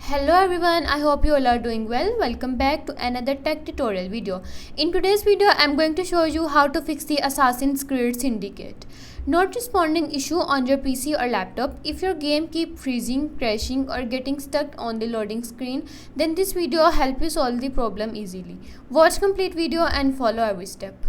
Hello everyone, I hope you all are doing well. Welcome back to another tech tutorial video. In today's video, I'm going to show you how to fix the Assassin's Creed Syndicate not responding issue on your PC or laptop. If your game keep freezing, crashing or getting stuck on the loading screen, then this video will help you solve the problem easily. Watch complete video and follow every step.